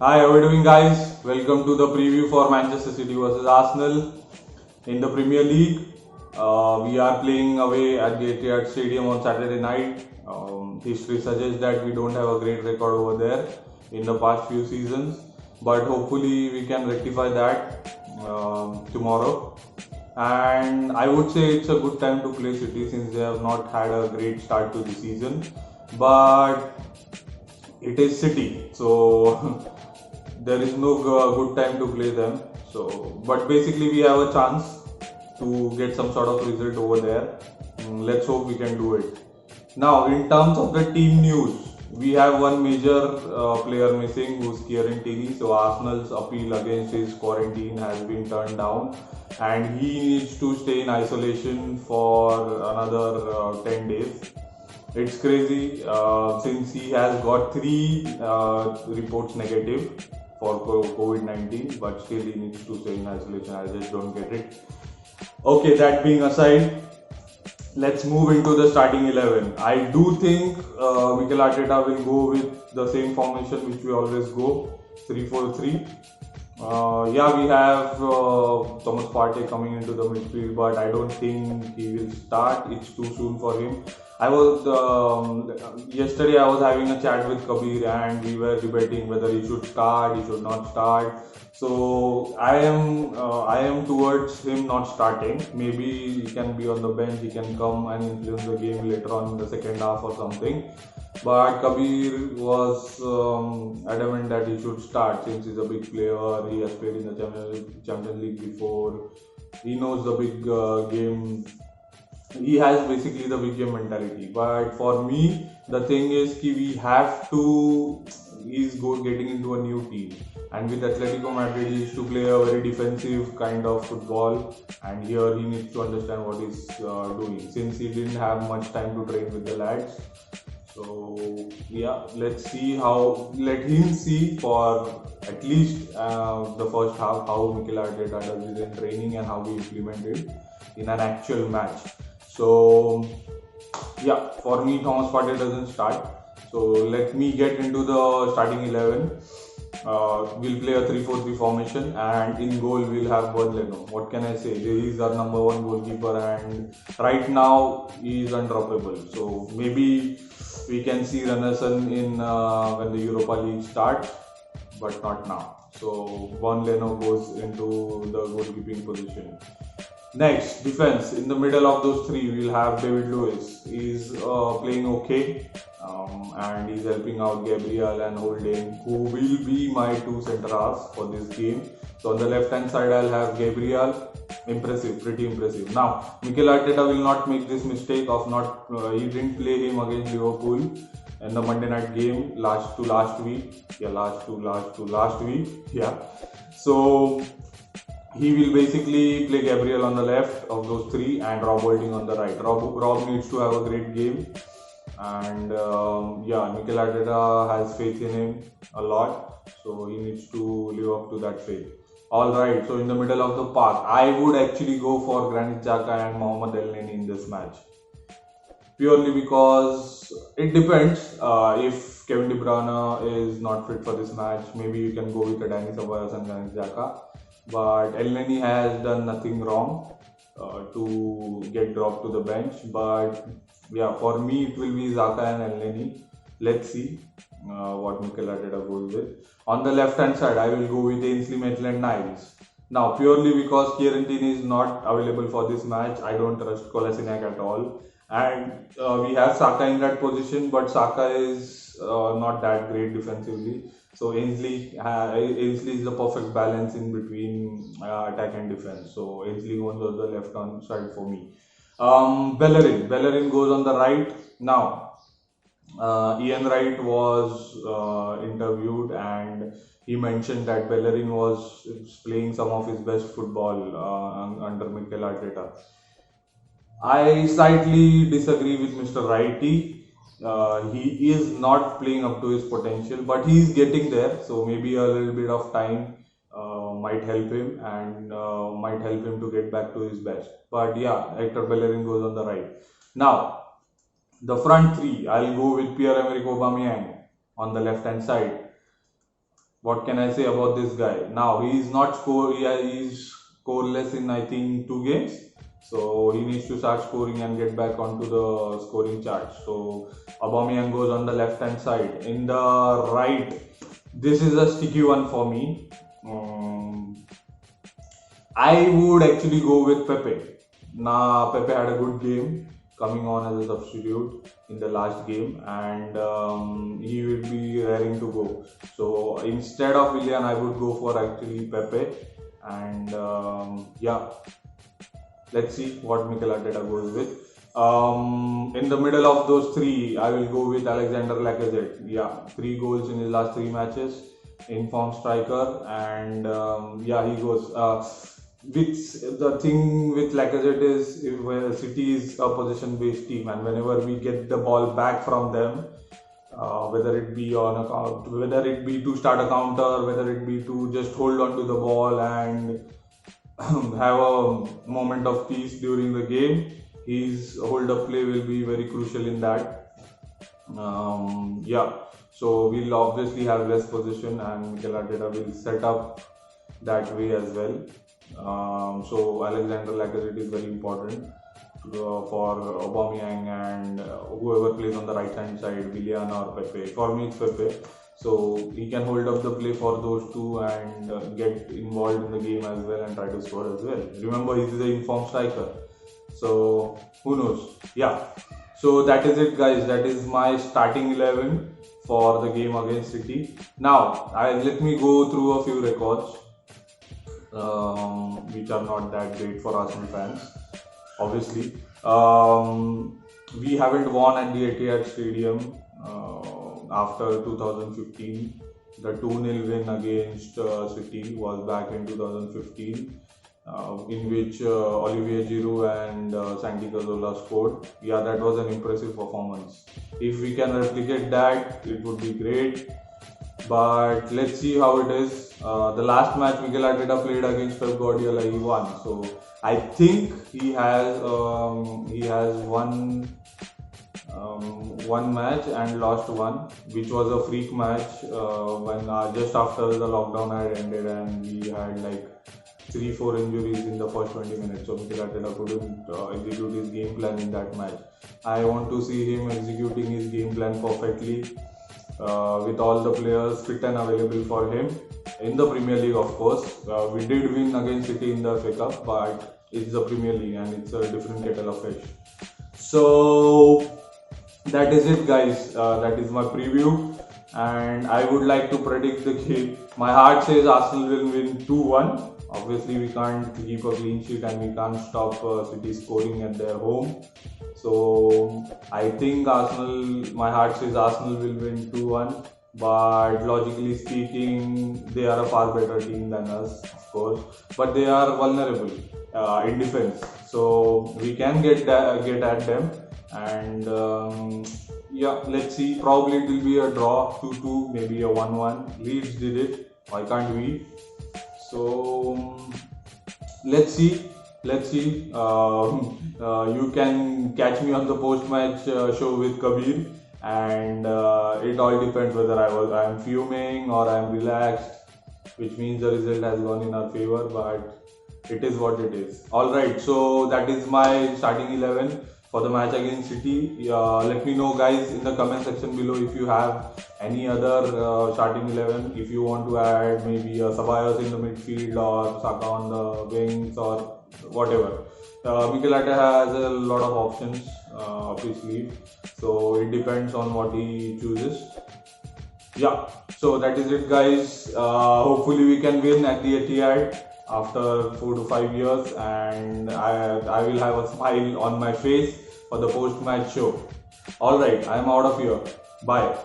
Hi, how are you doing, guys? Welcome to the preview for Manchester City versus Arsenal in the Premier League. We are playing away at the Etihad Stadium on Saturday night. History suggests that we don't have a great record over there in the past few seasons, but hopefully we can rectify that tomorrow. And I would say it's a good time to play City since they have not had a great start to the season, but it is City, so there is no good time to play them. So, but basically, we have a chance to get some sort of result over there. Let's hope we can do it. Now, in terms of the team news, we have one major player missing, who's Kieran Tierney. So Arsenal's appeal against his quarantine has been turned down, and he needs to stay in isolation for another 10 days. It's crazy since he has got three reports negative for COVID-19, but still he needs to stay in isolation. I just don't get it. Okay, that being aside, let's move into the starting 11. I do think Mikel Arteta will go with the same formation which we always go, 3-4-3. Yeah, we have Thomas Partey coming into the midfield, but I don't think he will start. It's too soon for him. I was yesterday. I was having a chat with Kabir, and we were debating whether he should start, he should not start. So I am towards him not starting. Maybe he can be on the bench. He can come and influence the game later on in the second half or something. But Kabir was adamant that he should start since he's a big player. He has played in the Champions League before. He knows the big game. He has basically the big game mentality. But for me, the thing is that we have to. He's getting into a new team, and with Atletico Madrid, he used to play a very defensive kind of football. And here he needs to understand what he's doing since he didn't have much time to train with the lads. So yeah, let's see how. Let him see for at least the first half how Mikel Arteta does it in training and how we implement it in an actual match. So yeah, for me, Thomas Partey doesn't start. So let me get into the starting 11. We'll play a 3-4-3 formation, and in goal we'll have Bernd Leno. What can I say? He is our number one goalkeeper, and right now he is undroppable. So maybe we can see Runarsson in when the Europa League starts, but not now. So Bernd Leno goes into the goalkeeping position. Next, defense. In the middle of those three, we'll have David Luiz. He's playing okay, and he's helping out Gabriel and Holding, who will be my two centre halves for this game. So on the left hand side, I'll have Gabriel. Impressive, pretty impressive. Now, Mikel Arteta will not make this mistake of not. He didn't play him against Liverpool in the Monday night game last week. Yeah, last week. Yeah. So he will basically play Gabriel on the left of those three and Rob Holding on the right. Rob needs to have a great game, and yeah, Mikel Arteta has faith in him a lot, so he needs to live up to that faith. Alright, so in the middle of the park, I would actually go for Granit Xhaka and Mohamed Elneny in this match. Purely because it depends. If Kevin De Bruyne is not fit for this match, maybe you can go with the Dani Ceballos and Granit Xhaka. But Elneny has done nothing wrong to get dropped to the bench. But yeah, for me it will be Xhaka and Elneny. Let's see what Mikel Arteta goes with. On the left hand side, I will go with Ainsley Maitland-Niles. Now, purely because Kieran Tierney is not available for this match, I don't trust Kolasinac at all. And we have Saka in that position, but Saka is not that great defensively. So Ainsley is the perfect balance in between attack and defense. So Ainsley goes on the left hand side for me. Bellerin goes on the right. Now, Ian Wright was interviewed, and he mentioned that Bellerin was playing some of his best football under Mikel Arteta. I slightly disagree with Mr. Wrighty. He is not playing up to his potential, but he is getting there. So maybe a little bit of time might help him, and might help him to get back to his best. But yeah, Hector Bellerin goes on the right. Now, the front three, I'll go with Pierre-Emerick Aubameyang on the left hand side. what can I say about this guy? Now he is not he's scoreless in I think 2 games. So he needs to start scoring and get back onto the scoring chart. So Aubameyang goes on the left hand side. In the right, this is a sticky one for me. I would actually go with Pepe. Pepe had a good game coming on as a substitute in the last game, and he will be raring to go. So instead of Willian, I would go for actually Pepe, and let's see what Mikel Arteta goes with. In the middle of those three, I will go with Alexander Lacazette. 3 goals in his last 3 matches, informed striker, and he goes. The thing with Lacazette is City is a possession-based team, and whenever we get the ball back from them, whether it be to start a counter, whether it be to just hold on to the ball and have a moment of peace during the game, his hold-up play will be very crucial in that. So we'll obviously have less possession, and Mikel Arteta will set up that way as well. So Alexander Lacazette is very important for Aubameyang and whoever plays on the right hand side, Willian or Pepe. For me, it's Pepe. So he can hold up the play for those two and get involved in the game as well and try to score as well. Remember, he's the informed striker. So who knows? So that is it, guys. That is my starting 11 for the game against City. Now, let me go through a few records which are not that great for Arsenal fans. Obviously, we haven't won at the Etihad Stadium after 2015. The 2-0 win against City was back in 2015, in which Olivier Giroud and Santi Cazorla scored. That was an impressive performance. If we can replicate that, it would be great. But let's see how it is. The last match Mikel Arteta played against Pep Guardiola, he won. So I think he has won one match and lost one, which was a freak match when just after the lockdown had ended and we had like 3-4 injuries in the first 20 minutes. So Mikel Arteta couldn't execute his game plan in that match. I want to see him executing his game plan perfectly. With all the players fit and available for him in the Premier League, of course. We did win against City in the FA Cup, but it's the Premier League and it's a different kettle of fish. So that is it, guys. That is my preview, and I would like to predict the game. My heart says Arsenal will win 2-1. Obviously, we can't keep a clean sheet and we can't stop City scoring at their home. So I think my heart says Arsenal will win 2-1. But logically speaking, they are a far better team than us, of course. But they are vulnerable in defense. So we can get at them. And let's see. Probably it will be a draw, 2-2, maybe a 1-1. Leeds did it. Why can't we? So let's see. You can catch me on the post-match show with Kabir, and it all depends whether I am fuming or I am relaxed, which means the result has gone in our favor. But it is what it is. All right. So that is my starting 11 for the match against City. Let me know, guys, in the comment section below if you have any other starting 11. If you want to add maybe Ceballos in the midfield or Saka on the wings or whatever. Mikel Arteta has a lot of options up his sleeve, so it depends on what he chooses. So that is it, guys. Hopefully we can win at the Etihad after 4 to 5 years, and I will have a smile on my face for the post-match show. Alright, I am out of here. Bye.